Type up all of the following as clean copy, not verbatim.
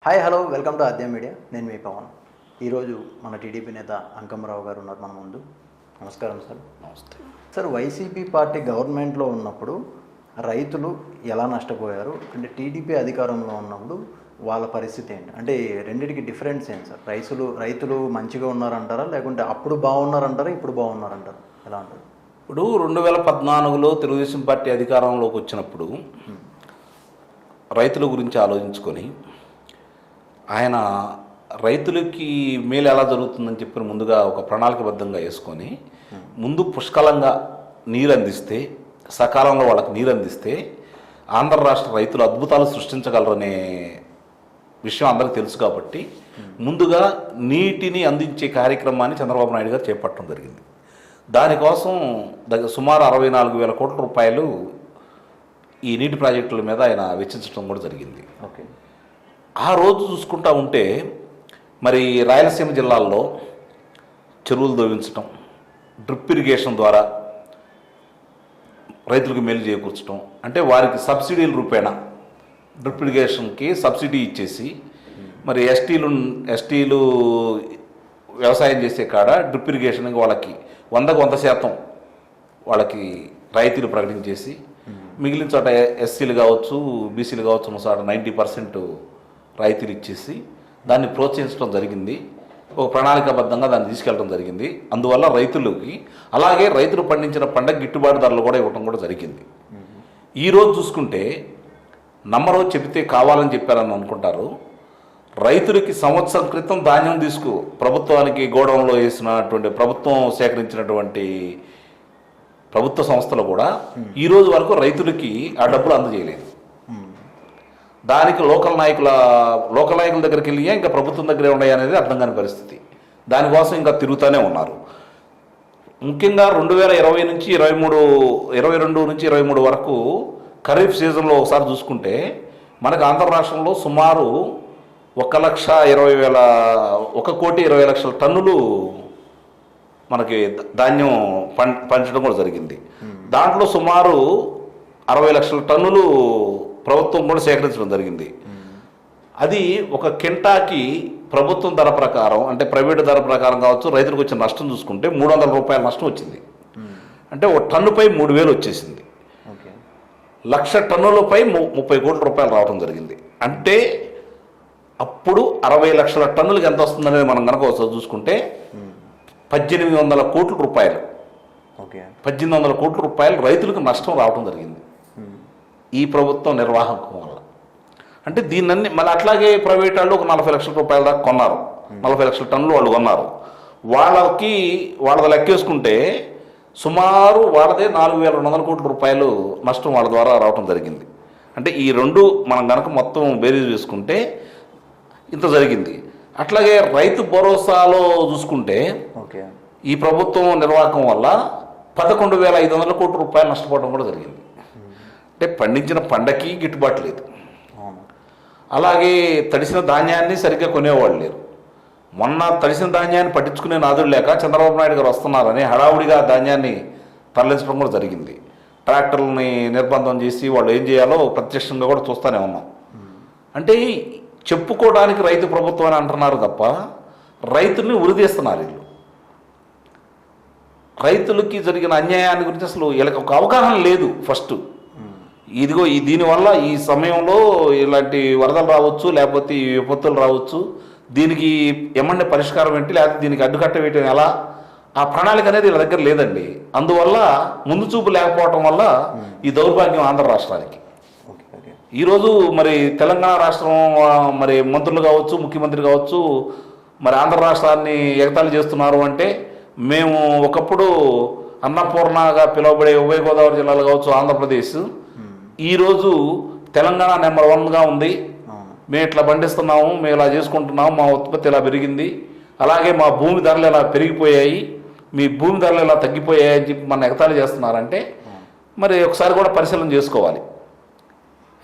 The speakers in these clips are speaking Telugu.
Hi hello welcome to Aadya media. నేను మీ పవన్. ఈరోజు మన టీడీపీ నేత అంకమ్మరావు గారు ఉన్నారు మన ముందు. నమస్కారం సార్. నమస్తే సార్, వైసీపీ పార్టీ గవర్నమెంట్లో ఉన్నప్పుడు రైతులు ఎలా నష్టపోయారు, అంటే టీడీపీ అధికారంలో ఉన్నప్పుడు వాళ్ళ పరిస్థితి ఏంటి, అంటే రెండింటికి డిఫరెన్స్ ఏంటి సార్? రైతులు మంచిగా ఉన్నారంటారా, లేకుంటే అప్పుడు బాగున్నారంటారా, ఇప్పుడు బాగున్నారంటారా, ఎలా అంటారు? ఇప్పుడు 2014లో తెలుగుదేశం పార్టీ అధికారంలోకి వచ్చినప్పుడు రైతుల గురించి ఆలోచించుకొని ఆయన రైతులకి మేలు ఎలా జరుగుతుందని చెప్పి ముందుగా ఒక ప్రణాళికబద్ధంగా వేసుకొని ముందు పుష్కలంగా నీరు అందిస్తే, సకాలంలో వాళ్ళకి నీరు అందిస్తే ఆంధ్ర రాష్ట్ర రైతులు అద్భుతాలు సృష్టించగలరనే విషయం అందరికీ తెలుసు. కాబట్టి ముందుగా నీటిని అందించే కార్యక్రమాన్ని చంద్రబాబు నాయుడు గారు చేపట్టడం జరిగింది. దానికోసం సుమారు 64,000 కోట్ల రూపాయలు ఈ నీటి ప్రాజెక్టుల మీద ఆయన వెచ్చించడం కూడా జరిగింది. ఓకే. ఆ రోజు చూసుకుంటా ఉంటే మరి రాయలసీమ జిల్లాల్లో చెరువులు తవ్వించడం, డ్రిప్ ఇరిగేషన్ ద్వారా రైతులకు మేలు చేకూర్చడం, అంటే వారికి సబ్సిడీల రూపేణా డ్రిప్ ఇరిగేషన్కి సబ్సిడీ ఇచ్చేసి మరి ఎస్టీలు వ్యవసాయం చేసే కాడ డ్రిప్ ఇరిగేషన్కి వాళ్ళకి 100% వాళ్ళకి రాయితీలు ప్రకటించేసి మిగిలిన చోట ఎస్సీలు కావచ్చు, బీసీలు కావచ్చు ఉన్న చోట 90% రాయితీలు ఇచ్చేసి దాన్ని ప్రోత్సహించడం జరిగింది. ఒక ప్రణాళికాబద్ధంగా దాన్ని తీసుకెళ్ళడం జరిగింది. అందువల్ల రైతులకి, అలాగే రైతులు పండించిన పంటకు గిట్టుబాటు ధరలు కూడా ఇవ్వడం కూడా జరిగింది. ఈరోజు చూసుకుంటే నమ్మరో చెబితే కావాలని చెప్పారని అనుకుంటారు. రైతులకి సంవత్సరం క్రితం ధాన్యం ప్రభుత్వానికి గోడౌన్లో వేసినటువంటి ప్రభుత్వం సేకరించినటువంటి ప్రభుత్వ సంస్థలు కూడా ఈరోజు వరకు రైతులకి ఆ డబ్బులు అందజేయలేదు. దానికి లోకల్ నాయకుల దగ్గరికి వెళ్ళి ఇంకా ప్రభుత్వం దగ్గరే ఉన్నాయి అనేది అర్థం కాని పరిస్థితి. దానికోసం ఇంకా తిరుగుతూనే ఉన్నారు. ముఖ్యంగా 2020 నుంచి 22 నుంచి 23 వరకు ఖరీఫ్ సీజన్లో ఒకసారి చూసుకుంటే మనకు ఆంధ్ర రాష్ట్రంలో సుమారు 1,20,000 టన్నులు మనకి ధాన్యం పంచడం కూడా జరిగింది. దాంట్లో సుమారు 60 లక్షల టన్నులు ప్రభుత్వం కూడా సేకరించడం జరిగింది. అది ఒక కింటాకి ప్రభుత్వం ధర ప్రకారం, అంటే ప్రైవేటు ధర ప్రకారం కావచ్చు, రైతులకు వచ్చిన నష్టం చూసుకుంటే 300 రూపాయల నష్టం వచ్చింది. అంటే ఒక టన్నుపై 3,000 వచ్చేసింది. 1,00,000 టన్నులపై 30 కోట్ల రూపాయలు రావడం జరిగింది. అంటే అప్పుడు 60 లక్షల టన్నులకి ఎంత వస్తుందనేది మనం కనుక ఒకసారి చూసుకుంటే 1,800 కోట్ల రూపాయలు, 1,800 కోట్ల రూపాయలు రైతులకు నష్టం రావడం జరిగింది ఈ ప్రభుత్వం నిర్వాహకం వల్ల. అంటే దీన్ని మళ్ళీ అట్లాగే ప్రైవేట్ వాళ్ళు ఒక 40 లక్షల రూపాయల దాకా కొన్నారు, 40 లక్షల టన్నులు వాళ్ళు కొన్నారు. వాళ్ళది లెక్కేసుకుంటే సుమారు వాళ్ళదే 4,200 కోట్ల రూపాయలు నష్టం వాళ్ళ ద్వారా రావడం జరిగింది. అంటే ఈ రెండు మనం కనుక మొత్తం బేరీజ్ వేసుకుంటే ఇంత జరిగింది. అట్లాగే రైతు భరోసాలో చూసుకుంటే ఈ ప్రభుత్వం నిర్వాహకం వల్ల 11,500 కోట్ల రూపాయలు నష్టపోవడం కూడా జరిగింది. అంటే పండించిన పంటకి గిట్టుబాటు లేదు. అలాగే తడిసిన ధాన్యాన్ని సరిగ్గా కొనేవాళ్ళు లేరు. మొన్న తడిసిన ధాన్యాన్ని పట్టించుకునే నాదుడు లేక చంద్రబాబు నాయుడు గారు వస్తున్నారని హడావుడిగా ధాన్యాన్ని తరలించడం కూడా జరిగింది. ట్రాక్టర్లని నిర్బంధం చేసి వాళ్ళు ఏం చేయాలో ప్రత్యక్షంగా కూడా చూస్తూనే ఉన్నాం. అంటే చెప్పుకోవడానికి రైతు ప్రభుత్వం అని అంటున్నారు తప్ప రైతుల్ని ఉరిదీస్తున్నారు. వీళ్ళు రైతులకి జరిగిన అన్యాయాన్ని గురించి అసలు వీళ్ళకి ఒక అవగాహన లేదు. ఫస్ట్ ఇదిగో దీనివల్ల ఈ సమయంలో ఇలాంటి వరదలు రావచ్చు, లేకపోతే ఈ విపత్తులు రావచ్చు, దీనికి ఏమన్నా పరిష్కారం ఏంటి, లేకపోతే దీనికి అడ్డుకట్ట వేయటం ఎలా, ఆ ప్రణాళిక అనేది వీళ్ళ దగ్గర లేదండి. అందువల్ల ముందు చూపు లేకపోవటం వల్ల ఈ దౌర్భాగ్యం ఆంధ్ర రాష్ట్రానికి. ఈరోజు మరి తెలంగాణ రాష్ట్రం మరి మంత్రులు కావచ్చు, ముఖ్యమంత్రి కావచ్చు, మరి ఆంధ్ర రాష్ట్రాన్ని ఎగతాళి చేస్తున్నారు. అంటే మేము ఒకప్పుడు అన్నపూర్ణగా పిలువబడే ఉభయ గోదావరి జిల్లాలు కావచ్చు, ఆంధ్రప్రదేశ్ ఈరోజు తెలంగాణ నెంబర్ 1గా ఉంది. మేము ఇట్లా పండిస్తున్నాము, మేము ఇలా చేసుకుంటున్నాము, మా ఉత్పత్తి ఇలా పెరిగింది, అలాగే మా భూమి ధరలు ఇలా పెరిగిపోయాయి, మీ భూమి ధరలు ఇలా తగ్గిపోయాయి అని చెప్పి మన ఎగతాళి చేస్తున్నారంటే మరి ఒకసారి కూడా పరిశీలన చేసుకోవాలి.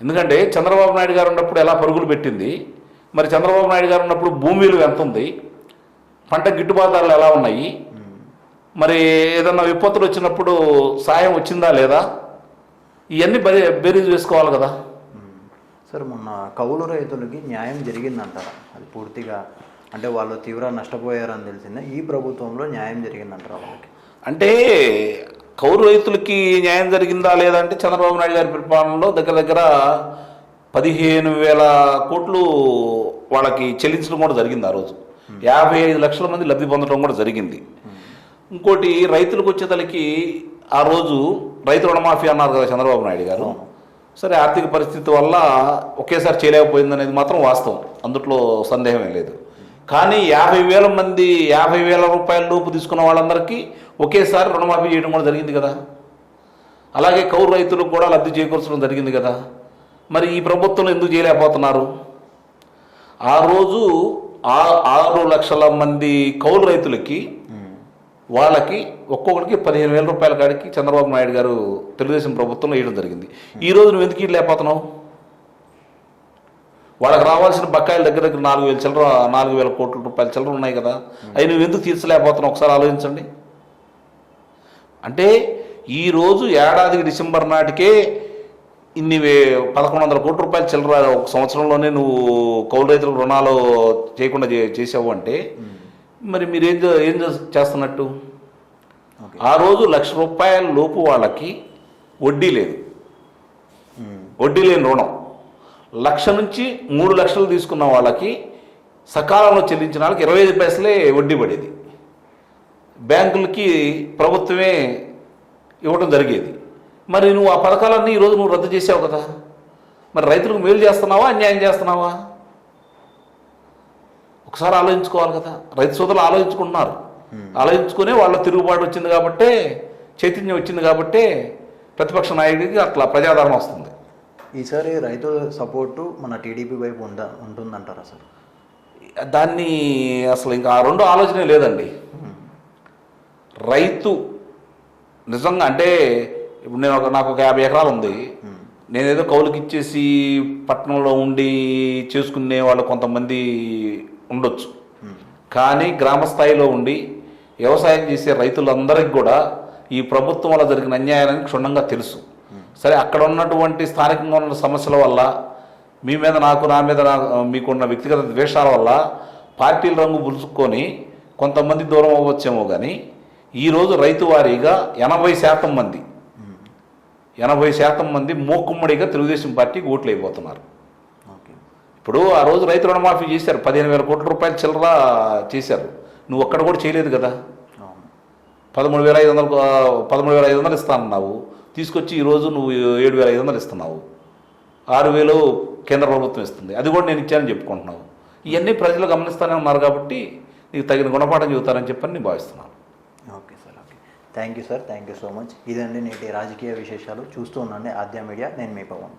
ఎందుకంటే చంద్రబాబు నాయుడు గారు ఉన్నప్పుడు ఎలా పరుగులు పెట్టింది, మరి చంద్రబాబు నాయుడు గారు ఉన్నప్పుడు భూమి విలువ ఎంత ఉంది, పంట గిట్టుబాటు ధరలు ఎలా ఉన్నాయి, మరి ఏదన్నా విపత్తులు వచ్చినప్పుడు సాయం వచ్చిందా లేదా, ఇవన్నీ బేరీజ్ వేసుకోవాలి కదా. సార్ మొన్న కౌలు రైతులకి న్యాయం జరిగిందంటారా? అది పూర్తిగా అంటే వాళ్ళు తీవ్ర నష్టపోయారని తెలిసిందే. ఈ ప్రభుత్వంలో న్యాయం జరిగిందంటారా వాళ్ళకి? అంటే కౌలు రైతులకి న్యాయం జరిగిందా లేదా అంటే చంద్రబాబు నాయుడు గారి పరిపాలనలో దగ్గర దగ్గర 15,000 కోట్లు వాళ్ళకి చెల్లించడం కూడా జరిగింది. ఆ రోజు 55 లక్షల మంది లబ్ధి పొందడం కూడా జరిగింది. ఇంకోటి రైతులకు వచ్చేతలకి ఆ రోజు రైతు రుణమాఫీ అన్నారు కదా చంద్రబాబు నాయుడు గారు. సరే ఆర్థిక పరిస్థితి వల్ల ఒకేసారి చేయలేకపోయింది అనేది మాత్రం వాస్తవం, అందుట్లో సందేహమే లేదు. కానీ 50,000 మంది 50,000 రూపాయల లోపు తీసుకున్న వాళ్ళందరికీ ఒకేసారి రుణమాఫీ చేయడం కూడా జరిగింది కదా. అలాగే కౌలు రైతులకు కూడా లబ్ధి చేకూర్చడం జరిగింది కదా. మరి ఈ ప్రభుత్వం ఎందుకు చేయలేకపోతున్నారు? ఆ రోజు 6 లక్షల మంది కౌలు రైతులకి వాళ్ళకి ఒక్కొక్కరికి 15,000 రూపాయల కాడికి చంద్రబాబు నాయుడు గారు తెలుగుదేశం ప్రభుత్వంలో వేయడం జరిగింది. ఈ రోజు నువ్వు ఎందుకు లేకపోతున్నావు? వాళ్ళకి రావాల్సిన బకాయిల దగ్గర దగ్గర 4,000 కోట్ల రూపాయల చిల్లర ఉన్నాయి కదా, అవి నువ్వు ఎందుకు తీర్చలేకపోతున్నావు? ఒకసారి ఆలోచించండి. అంటే ఈరోజు ఏడాదికి డిసెంబర్ నాటికే ఇన్ని 1,100 కోట్ల రూపాయల చిల్లర ఒక సంవత్సరంలోనే నువ్వు కౌలు రైతులకు రుణాలు చేయకుండా చేసావు అంటే మరి మీరు ఏం చేస్తున్నట్టు? ఆ రోజు ₹1,00,000 లోపు వాళ్ళకి వడ్డీ లేదు, వడ్డీ లేని రుణం. 1,00,000 నుంచి 3 లక్షలు తీసుకున్న వాళ్ళకి సకాలంలో చెల్లించిన వాళ్ళకి 25 పైసలే వడ్డీ పడేది. బ్యాంకులకి ప్రభుత్వమే ఇవ్వడం జరిగేది. మరి నువ్వు ఆ పథకాలన్నీ ఈరోజు నువ్వు రద్దు చేసావు కదా. మరి రైతులకు మేలు చేస్తున్నావా, అన్యాయం చేస్తున్నావా? ఒకసారి ఆలోచించుకోవాలి కదా. రైతు సోదరులు ఆలోచించుకుంటున్నారు. ఆలోచించుకునే వాళ్ళ తిరుగుబాటు వచ్చింది కాబట్టే, చైతన్యం వచ్చింది కాబట్టే ప్రతిపక్ష నాయకుడికి అట్లా ప్రజాదరణ వస్తుంది. ఈసారి రైతుల సపోర్టు మన టీడీపీ వైపు ఉంటుందంటారు అసలు? దాన్ని అసలు ఇంకా ఆ రెండు ఆలోచనే లేదండి. రైతు నిజంగా అంటే ఇప్పుడు నాకు ఒక 50 ఎకరాలు ఉంది. నేనేదో కౌలుకి ఇచ్చేసి పట్టణంలో ఉండి చేసుకునే వాళ్ళు కొంతమంది ఉండొచ్చు. కానీ గ్రామ స్థాయిలో ఉండి వ్యవసాయం చేసే రైతులందరికీ కూడా ఈ ప్రభుత్వం వల్ల జరిగిన అన్యాయాన్ని క్షుణ్ణంగా తెలుసు. సరే అక్కడ ఉన్నటువంటి స్థానికంగా ఉన్న సమస్యల వల్ల మీ మీద నా మీద మీకున్న వ్యక్తిగత ద్వేషాల వల్ల పార్టీల రంగు పులుచుకొని కొంతమంది దూరం అవ్వచ్చేమో. కానీ ఈరోజు రైతు వారీగా 80% మంది మూకుమ్మడిగా తెలుగుదేశం పార్టీకి ఓట్లు అయిపోతున్నారు. ఇప్పుడు ఆ రోజు రైతు రుణమాఫీ చేశారు, 15,000 కోట్ల రూపాయలు చిల్లర చేశారు. నువ్వు ఒక్కడ కూడా చేయలేదు కదా. 13,500 ఇస్తానన్నావు, తీసుకొచ్చి ఈరోజు నువ్వు 7,500 ఇస్తున్నావు. 6,000 కేంద్ర ప్రభుత్వం ఇస్తుంది, అది కూడా నేను ఇచ్చానని చెప్పుకుంటున్నావు. ఇవన్నీ ప్రజలు గమనిస్తూనే ఉన్నారు కాబట్టి నీకు తగిన గుణపాఠం చెబుతారని చెప్పని నేను భావిస్తున్నాను. Okay sir, okay. Thank you sir, thank you so much. ఇదండి నేటి రాజకీయ విశేషాలు. చూస్తూ ఉండండి ఆద్య మీడియా. నేను మీ పవన్.